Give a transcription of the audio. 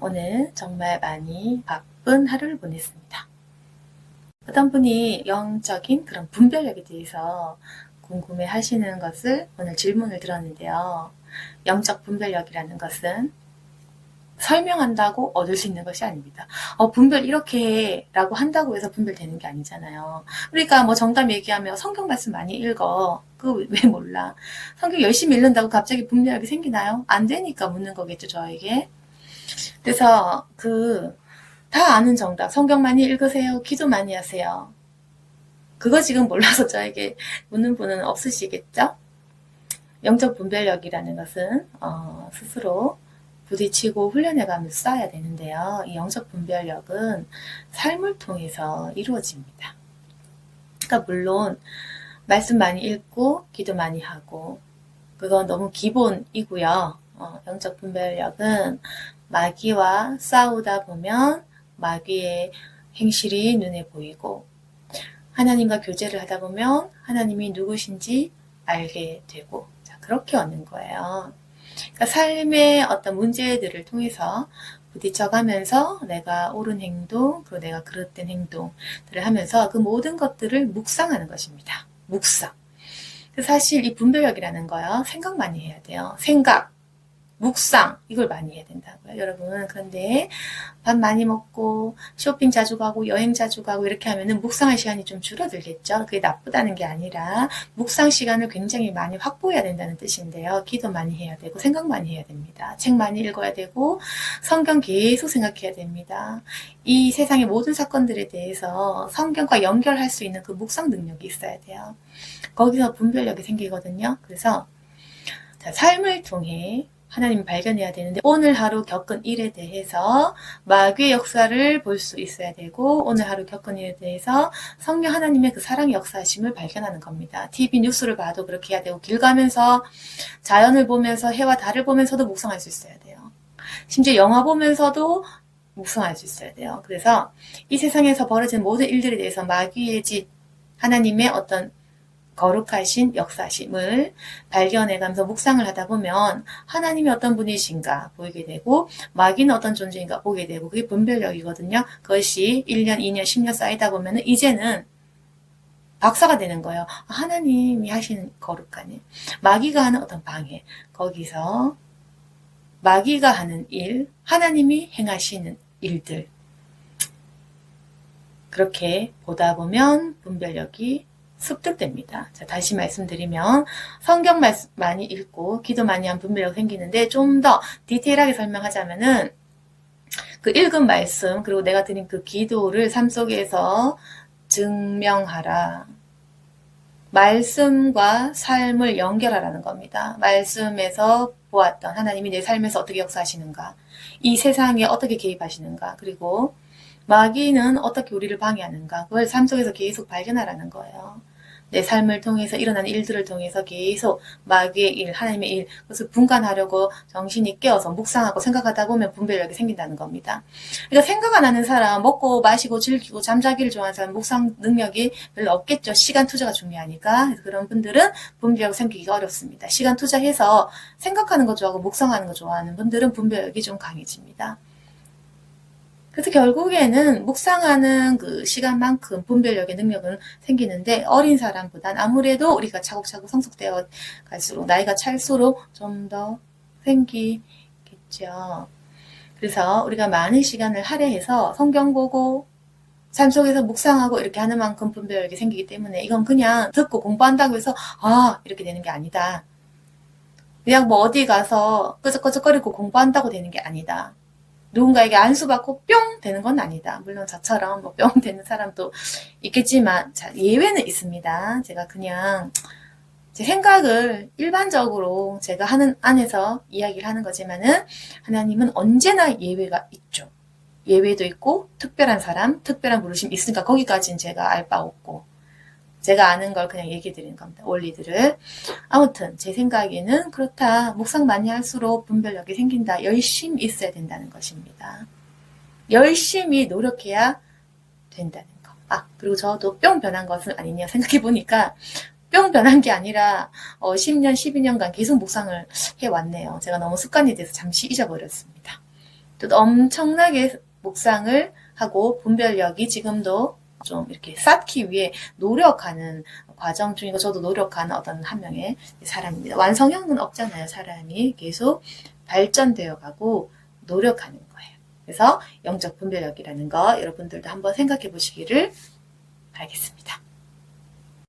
오늘 정말 많이 바쁜 하루를 보냈습니다. 어떤 분이 영적인 그런 분별력에 대해서 궁금해 하시는 것을 오늘 질문을 들었는데요. 영적 분별력이라는 것은 설명한다고 얻을 수 있는 것이 아닙니다. 분별 이렇게 해 라고 한다고 해서 분별되는 게 아니잖아요. 그러니까 뭐 정답 얘기하면 성경 말씀 많이 읽어. 그거 왜 몰라? 성경 열심히 읽는다고 갑자기 분별력이 생기나요? 안 되니까 묻는 거겠죠, 저에게. 그래서 다 아는 정답, 성경 많이 읽으세요, 기도 많이 하세요. 그거 지금 몰라서 저에게 묻는 분은 없으시겠죠? 영적 분별력이라는 것은 스스로 부딪히고 훈련해가면서 쌓아야 되는데요. 이 영적 분별력은 삶을 통해서 이루어집니다. 그러니까 물론 말씀 많이 읽고 기도 많이 하고 그건 너무 기본이고요. 영적 분별력은 마귀와 싸우다 보면 마귀의 행실이 눈에 보이고 하나님과 교제를 하다 보면 하나님이 누구신지 알게 되고 그렇게 얻는 거예요. 그러니까 삶의 어떤 문제들을 통해서 부딪혀가면서 내가 옳은 행동, 그리고 내가 그릇된 행동들을 하면서 그 모든 것들을 묵상하는 것입니다. 묵상. 사실 이 분별력이라는 거요. 생각 많이 해야 돼요. 생각, 묵상 이걸 많이 해야 된다고요. 여러분 그런데 밥 많이 먹고 쇼핑 자주 가고 여행 자주 가고 이렇게 하면은 묵상할 시간이 좀 줄어들겠죠. 그게 나쁘다는 게 아니라 묵상 시간을 굉장히 많이 확보해야 된다는 뜻인데요. 기도 많이 해야 되고 생각 많이 해야 됩니다. 책 많이 읽어야 되고 성경 계속 생각해야 됩니다. 이 세상의 모든 사건들에 대해서 성경과 연결할 수 있는 그 묵상 능력이 있어야 돼요. 거기서 분별력이 생기거든요. 그래서 삶을 통해 하나님을 발견해야 되는데 오늘 하루 겪은 일에 대해서 마귀의 역사를 볼 수 있어야 되고 오늘 하루 겪은 일에 대해서 성령 하나님의 그 사랑의 역사하심을 발견하는 겁니다. TV 뉴스를 봐도 그렇게 해야 되고 길 가면서 자연을 보면서 해와 달을 보면서도 묵상할 수 있어야 돼요. 심지어 영화 보면서도 묵상할 수 있어야 돼요. 그래서 이 세상에서 벌어진 모든 일들에 대해서 마귀의 짓, 하나님의 어떤 거룩하신 역사심을 발견해가면서 묵상을 하다 보면 하나님이 어떤 분이신가 보이게 되고 마귀는 어떤 존재인가 보게 되고 그게 분별력이거든요. 그것이 1년, 2년, 10년 쌓이다 보면 이제는 박사가 되는 거예요. 하나님이 하시는 거룩한 일, 마귀가 하는 어떤 방해, 거기서 마귀가 하는 일, 하나님이 행하시는 일들 그렇게 보다 보면 분별력이 습득됩니다. 자, 다시 말씀드리면 성경 많이 읽고 기도 많이 한 분별력 생기는데 좀 더 디테일하게 설명하자면은 그 읽은 말씀 그리고 내가 드린 그 기도를 삶 속에서 증명하라. 말씀과 삶을 연결하라는 겁니다. 말씀에서 보았던 하나님이 내 삶에서 어떻게 역사하시는가, 이 세상에 어떻게 개입하시는가, 그리고 마귀는 어떻게 우리를 방해하는가, 그걸 삶 속에서 계속 발견하라는 거예요. 내 삶을 통해서 일어나는 일들을 통해서 계속 마귀의 일, 하나님의 일, 그것을 분간하려고 정신이 깨어서 묵상하고 생각하다 보면 분별력이 생긴다는 겁니다. 그러니까 생각 안 하는 사람, 먹고 마시고 즐기고 잠자기를 좋아하는 사람 묵상 능력이 별로 없겠죠. 시간 투자가 중요하니까. 그래서 그런 분들은 분별력 생기기가 어렵습니다. 시간 투자해서 생각하는 거 좋아하고 묵상하는 거 좋아하는 분들은 분별력이 좀 강해집니다. 그래서 결국에는 묵상하는 그 시간만큼 분별력의 능력은 생기는데 어린 사람보단 아무래도 우리가 차곡차곡 성숙되어 갈수록 나이가 찰수록 좀 더 생기겠죠. 그래서 우리가 많은 시간을 할애해서 성경 보고 삶 속에서 묵상하고 이렇게 하는 만큼 분별력이 생기기 때문에 이건 그냥 듣고 공부한다고 해서 이렇게 되는 게 아니다. 그냥 뭐 어디 가서 끄적끄적거리고 공부한다고 되는 게 아니다. 누군가에게 안수받고 뿅 되는 건 아니다. 물론 저처럼 뭐 뿅 되는 사람도 있겠지만 예외는 있습니다. 제가 그냥 제 생각을 일반적으로 제가 하는 안에서 이야기를 하는 거지만은 하나님은 언제나 예외가 있죠. 예외도 있고 특별한 사람, 특별한 부르심이 있으니까 거기까지는 제가 알 바 없고 제가 아는 걸 그냥 얘기 드리는 겁니다. 원리들을. 아무튼 제 생각에는 그렇다. 묵상 많이 할수록 분별력이 생긴다. 열심히 있어야 된다는 것입니다. 열심히 노력해야 된다는 거. 그리고 저도 뿅 변한 것은 아니냐 생각해보니까 뿅 변한 게 아니라 10년, 12년간 계속 묵상을 해왔네요. 제가 너무 습관이 돼서 잠시 잊어버렸습니다. 또 엄청나게 묵상을 하고 분별력이 지금도 좀 이렇게 쌓기 위해 노력하는 과정 중이고 저도 노력하는 어떤 한 명의 사람입니다. 완성형은 없잖아요. 사람이 계속 발전되어 가고 노력하는 거예요. 그래서 영적 분별력이라는 거 여러분들도 한번 생각해 보시기를 바라겠습니다.